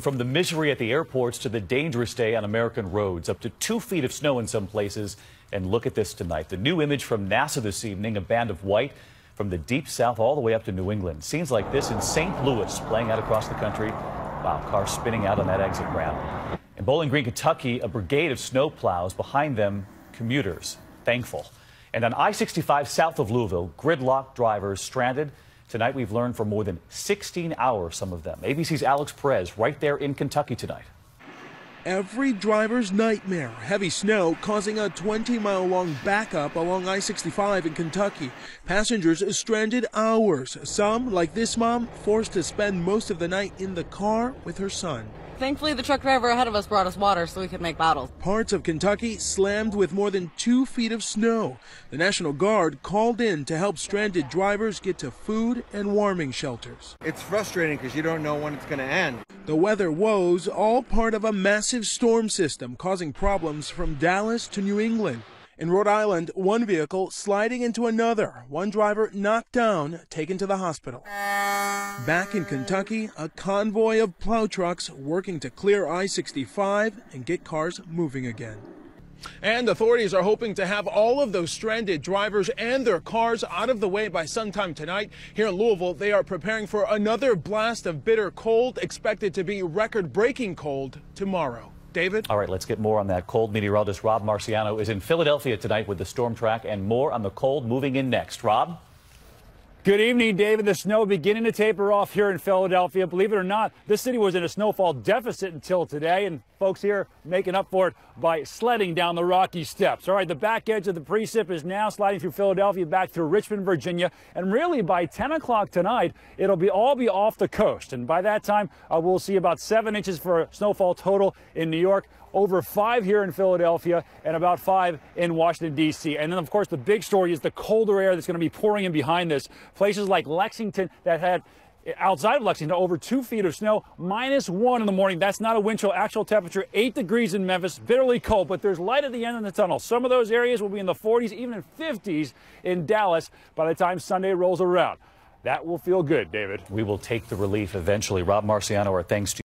From the misery at the airports to the dangerous day on American roads, up to 2 feet of snow in some places. And look at this tonight. The new image from NASA this evening, a band of white from the deep south all the way up to New England. Scenes like this in St. Louis playing out across the country. Wow, cars spinning out on that exit ramp. In Bowling Green, Kentucky, a brigade of snowplows, behind them commuters, thankful. And on I-65 south of Louisville, gridlocked drivers stranded. Tonight we've learned for more than 16 hours, some of them. ABC's Alex Perez right there in Kentucky tonight. Every driver's nightmare. Heavy snow causing a 20-mile-long backup along I-65 in Kentucky. Passengers stranded hours. Some, like this mom, forced to spend most of the night in the car with her son. Thankfully, the truck driver ahead of us brought us water so we could make bottles. Parts of Kentucky slammed with more than 2 feet of snow. The National Guard called in to help stranded drivers get to food and warming shelters. It's frustrating because you don't know when it's going to end. The weather woes, all part of a massive storm system causing problems from Dallas to New England. In Rhode Island, one vehicle sliding into another. One driver knocked down, taken to the hospital. Back in Kentucky, a convoy of plow trucks working to clear I-65 and get cars moving again. And authorities are hoping to have all of those stranded drivers and their cars out of the way by sometime tonight. Here in Louisville, they are preparing for another blast of bitter cold, expected to be record-breaking cold tomorrow. David? All right, let's get more on that. Cold meteorologist Rob Marciano is in Philadelphia tonight with the storm track and more on the cold moving in next. Rob? Good evening, David. The snow beginning to taper off here in Philadelphia. Believe it or not, this city was in a snowfall deficit until today, and folks here making up for it by sledding down the rocky steps. All right, the back edge of the precip is now sliding through Philadelphia back through Richmond, Virginia, and really by 10 o'clock tonight, it'll all be off the coast. And by that time, we'll see about 7 inches for snowfall total in New York, over 5 here in Philadelphia, and about 5 in Washington, D.C. And then, of course, the big story is the colder air that's going to be pouring in behind this. Places like Lexington that had, outside of Lexington, over 2 feet of snow, -1 in the morning. That's not a wind chill. Actual temperature, 8 degrees in Memphis. Bitterly cold, but there's light at the end of the tunnel. Some of those areas will be in the 40s, even in 50s in Dallas by the time Sunday rolls around. That will feel good, David. We will take the relief eventually. Rob Marciano, our thanks to you.